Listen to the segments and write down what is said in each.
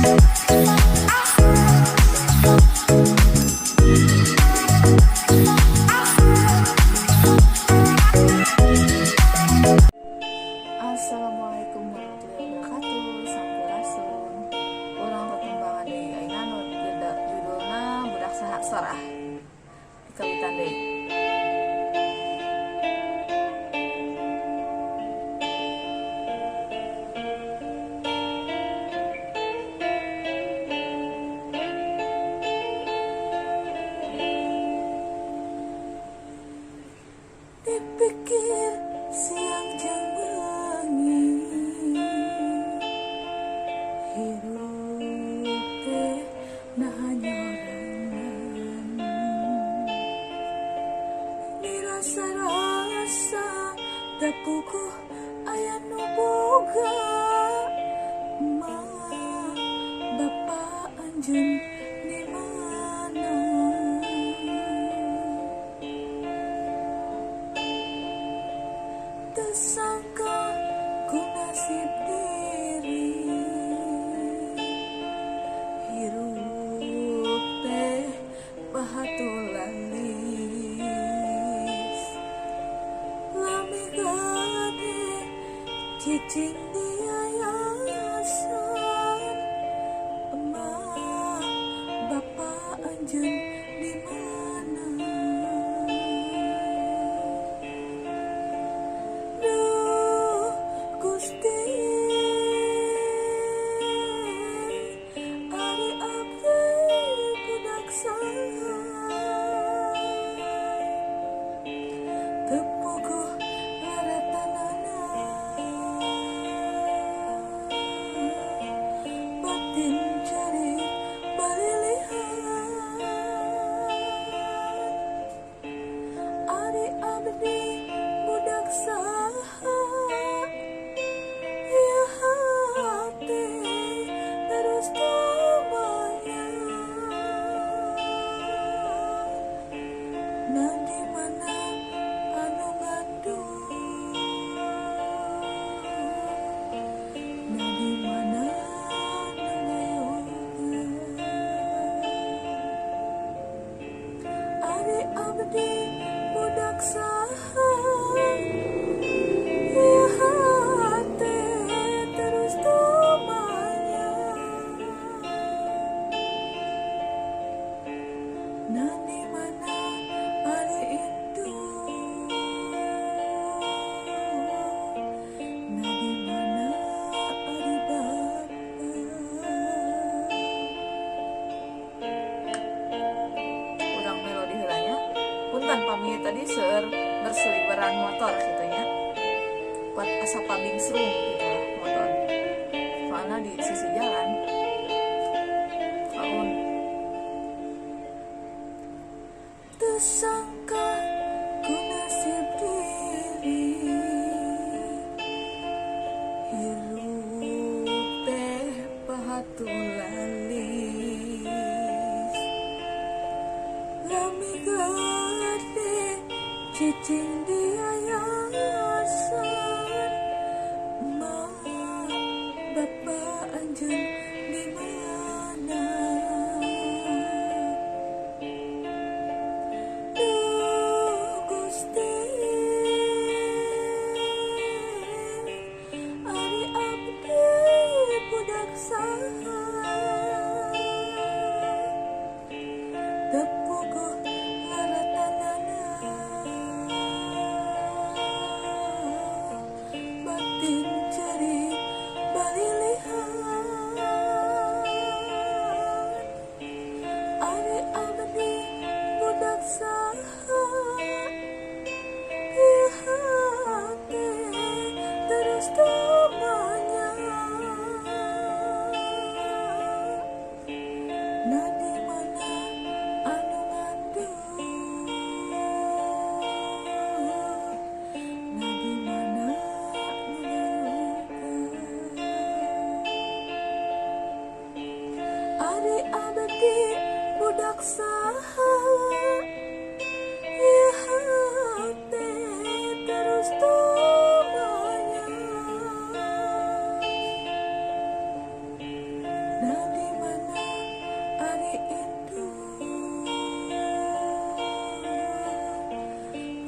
Assalamualaikum warahmatullahi wabarakatuh. Sampurasun. Urang perkembangan deui ayeuna nu judulna budak saha sorah. Dikawitan deui. Dipikir siang jeung bengi, hirup teh nah nyorangan, dirasa-rasa da puguh aya nu boga, mah bapa anjeun di mana? Tersangka ku nasib diri, hirup teh bahatulanlis, lami gade cicing di yayasan, emak bapa anjeun di mana? Gusti, ari abdi budak saha, teu puguh laratanana, batin cari balilihan, ari abdi budak saha. Terus tumanya, nah di mana anu ngandung, nah di mana anu ngayoga, ari abdi budak saha, ya hati terus tumanya. Nah di mana ari indung, nah di mana ari bapa. Urang melodi heulanya. Punten pami tadi seueur berseliweran motor kitu nya. Buat asa pabing serung gitu lah motor. Soalna di sisi jalan. Kaun tersangka ku nasib diri, hirup teh bahatulanlis, lami gade cicing di yayasan, mah bapa anjeun di mana? Gusti, ari abdi budak saha, teu puguh laratanana, batin ceri balilihan, ari abdi budak saha, ya hati terus tumanya. Nah di mana anu ngandung, nah di mana anu ngayoga, ari abdi budak saha, ya hati terus tumanya. Nah di mana ari indung,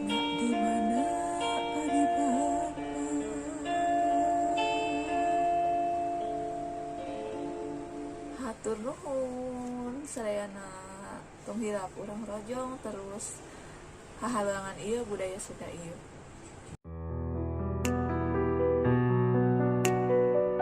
nah di mana ari bapa. Hatur nuhun sadayana tong hirap urang rojong terus hahalangan ieu budaya Sunda ieu.